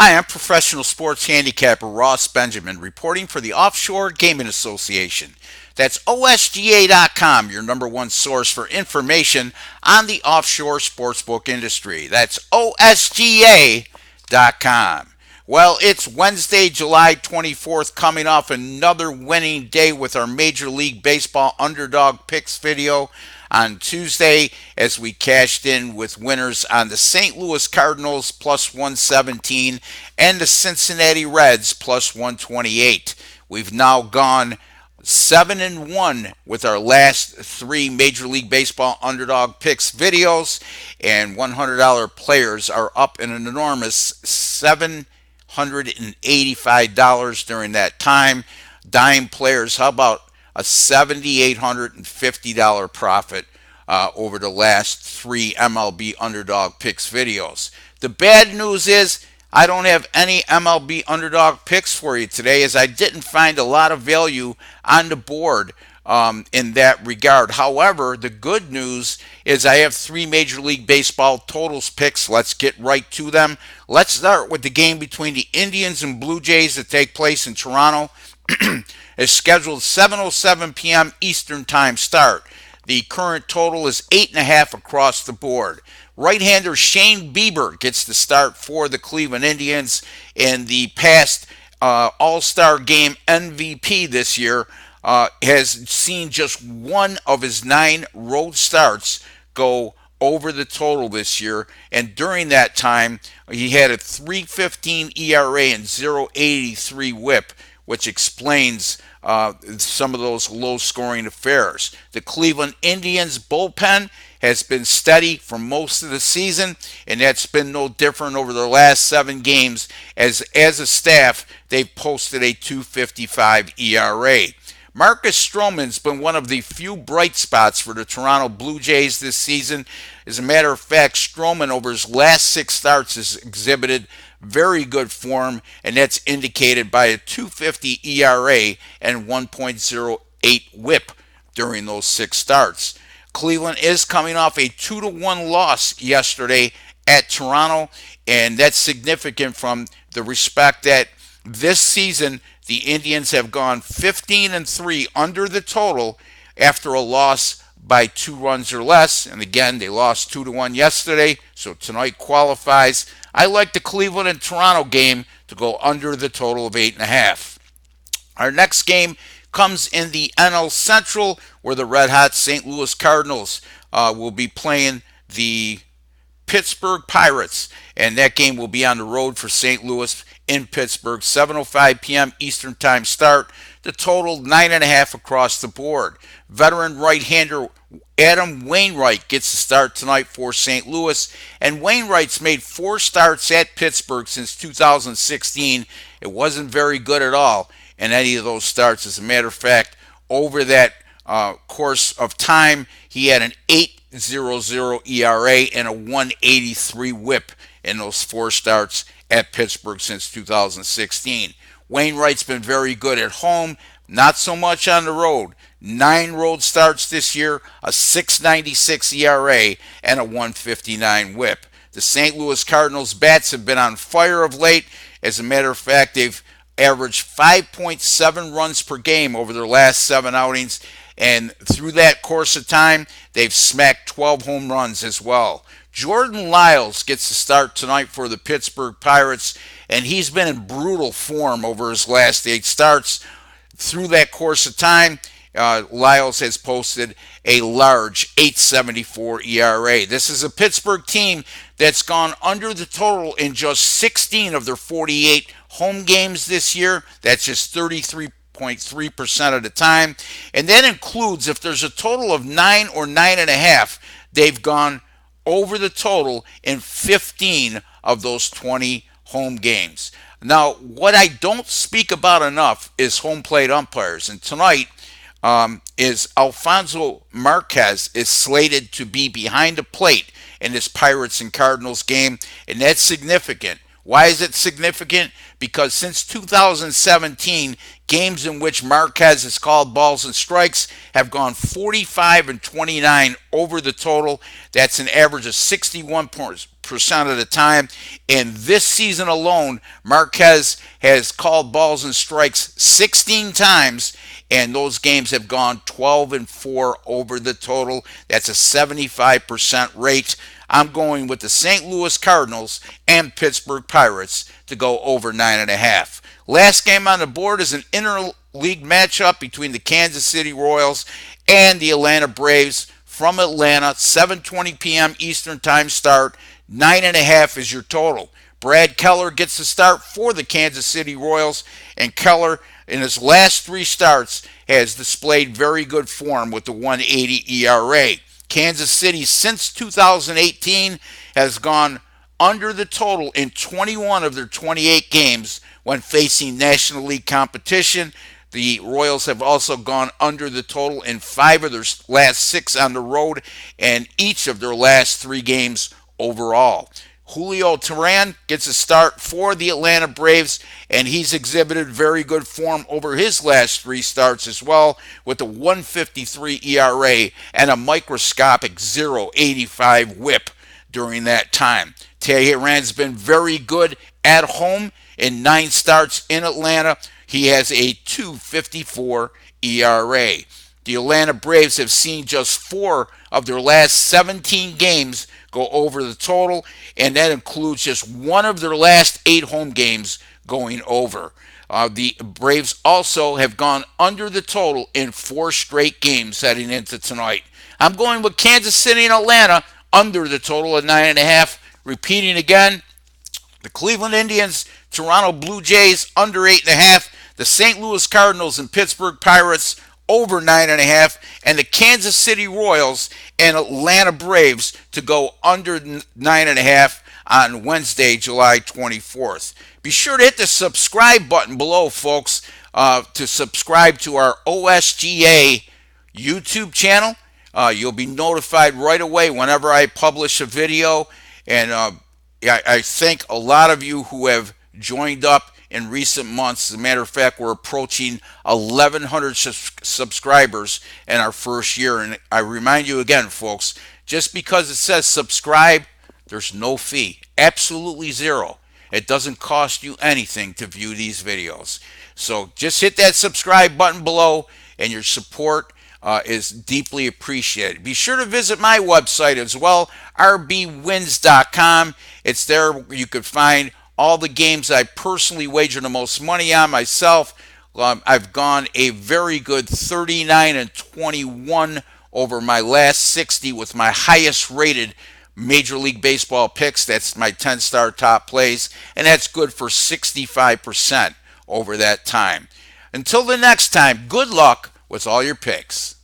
Hi, I'm professional sports handicapper Ross Benjamin reporting for the Offshore Gaming Association. That's OSGA.com, your number one source for information on the offshore sportsbook industry. That's OSGA.com. Well, it's Wednesday, July 24th, coming off another winning day with our Major League Baseball underdog picks video on Tuesday as we cashed in with winners on the St. Louis Cardinals plus 117 and the Cincinnati Reds plus 128. We've now gone 7-1 with our last three Major League Baseball underdog picks videos, and $100 players are up an enormous $785 during that time. Dime players, how about a $7,850 profit over the last three MLB underdog picks videos? The bad news is I don't have any MLB underdog picks for you today, as I didn't find a lot of value on the board in that regard. However, the good news is I have three Major League Baseball totals picks. Let's get right to them. Let's start with the game between the Indians and Blue Jays that take place in Toronto. It's scheduled 7:07 p.m. Eastern Time start. The current total is 8.5 across the board. Right-hander Shane Bieber gets the start for the Cleveland Indians. In the past All-Star Game MVP this year has seen just one of his 9 road starts go over the total this year, and during that time he had a 3.15 ERA and 0.83 WHIP, which explains some of those low-scoring affairs. The Cleveland Indians bullpen has been steady for most of the season, and that's been no different over the last 7 games. As a staff, they've posted a 2.55 ERA. Marcus Stroman's been one of the few bright spots for the Toronto Blue Jays this season. As a matter of fact, Stroman over his last 6 starts has exhibited very good form, and that's indicated by a 2.50 ERA and 1.08 WHIP during those 6 starts. Cleveland is coming off a 2-1 loss yesterday at Toronto, and that's significant from the respect that this season the Indians have gone 15-3 under the total after a loss by 2 runs or less. And again, they lost 2-1 yesterday, so tonight qualifies. I like the Cleveland and Toronto game to go under the total of 8.5. Our next game comes in the NL Central, where the red hot St. Louis Cardinals will be playing the Pittsburgh Pirates, and that game will be on the road for St. Louis in Pittsburgh. 7:05 p.m. Eastern Time start. The total 9.5 across the board. Veteran right-hander Adam Wainwright gets the start tonight for St. Louis, and Wainwright's made 4 starts at Pittsburgh since 2016. It wasn't very good at all in any of those starts. As a matter of fact, over that course of time, he had an 8.00 ERA and a 1.83 WHIP in those 4 starts at Pittsburgh since 2016. Wainwright's been very good at home, not so much on the road. 9 road starts this year, a 6.96 ERA, and a 1.59 WHIP. The St. Louis Cardinals bats have been on fire of late. As a matter of fact, they've averaged 5.7 runs per game over their last 7 outings, and through that course of time, they've smacked 12 home runs as well. Jordan Lyles gets the start tonight for the Pittsburgh Pirates, and he's been in brutal form over his last 8 starts. Through that course of time, Lyles has posted a large 8.74 ERA. This is a Pittsburgh team that's gone under the total in just 16 of their 48 home games this year. That's just 33.3% of the time. And that includes if there's a total of 9 or 9.5, they've gone over the total in 15 of those 20 home games. Now, what I don't speak about enough is home plate umpires. And tonight is Alfonso Marquez is slated to be behind the plate in this Pirates and Cardinals game, and that's significant. Why is it significant? Because since 2017, games in which Marquez has called balls and strikes have gone 45 and 29 over the total. That's an average of 61% of the time. And this season alone, Marquez has called balls and strikes 16 times, and those games have gone 12 and 4 over the total. That's a 75% rate. I'm going with the St. Louis Cardinals and Pittsburgh Pirates to go over 9.5. Last game on the board is an interleague matchup between the Kansas City Royals and the Atlanta Braves from Atlanta. 7:20 p.m. Eastern Time start. 9.5 is your total. Brad Keller gets the start for the Kansas City Royals, and Keller, in his last three starts, has displayed very good form with the 1.80 ERA. Kansas City, since 2018, has gone under the total in 21 of their 28 games when facing National League competition. The Royals have also gone under the total in 5 of their last 6 on the road and each of their last 3 games overall. Julio Teheran gets a start for the Atlanta Braves, and he's exhibited very good form over his last 3 starts as well, with a 1.53 ERA and a microscopic 0.85 whip during that time. Teheran's been very good at home in 9 starts in Atlanta. He has a 2.54 ERA. The Atlanta Braves have seen just 4 of their last 17 games go over the total, and that includes just 1 of their last 8 home games going over. The Braves also have gone under the total in 4 straight games heading into tonight. I'm going with Kansas City and Atlanta under the total of 9.5. Repeating again, the Cleveland Indians, Toronto Blue Jays under 8.5. The St. Louis Cardinals and Pittsburgh Pirates over 9.5, and the Kansas City Royals and Atlanta Braves to go under 9.5 on Wednesday, July 24th. Be sure to hit the subscribe button below, folks, to subscribe to our OSGA YouTube channel. You'll be notified right away whenever I publish a video, and I thank a lot of you who have joined up in recent months. As a matter of fact, we're approaching 1,100 subscribers in our first year. And I remind you again, folks, just because it says subscribe, there's no fee. Absolutely zero. It doesn't cost you anything to view these videos. So just hit that subscribe button below, and your support is deeply appreciated. Be sure to visit my website as well, rbwins.com. It's there where you can find all the games I personally wager the most money on myself. I've gone a very good 39 and 21 over my last 60 with my highest rated Major League Baseball picks. That's my 10-star top plays, and that's good for 65% over that time. Until the next time, good luck with all your picks.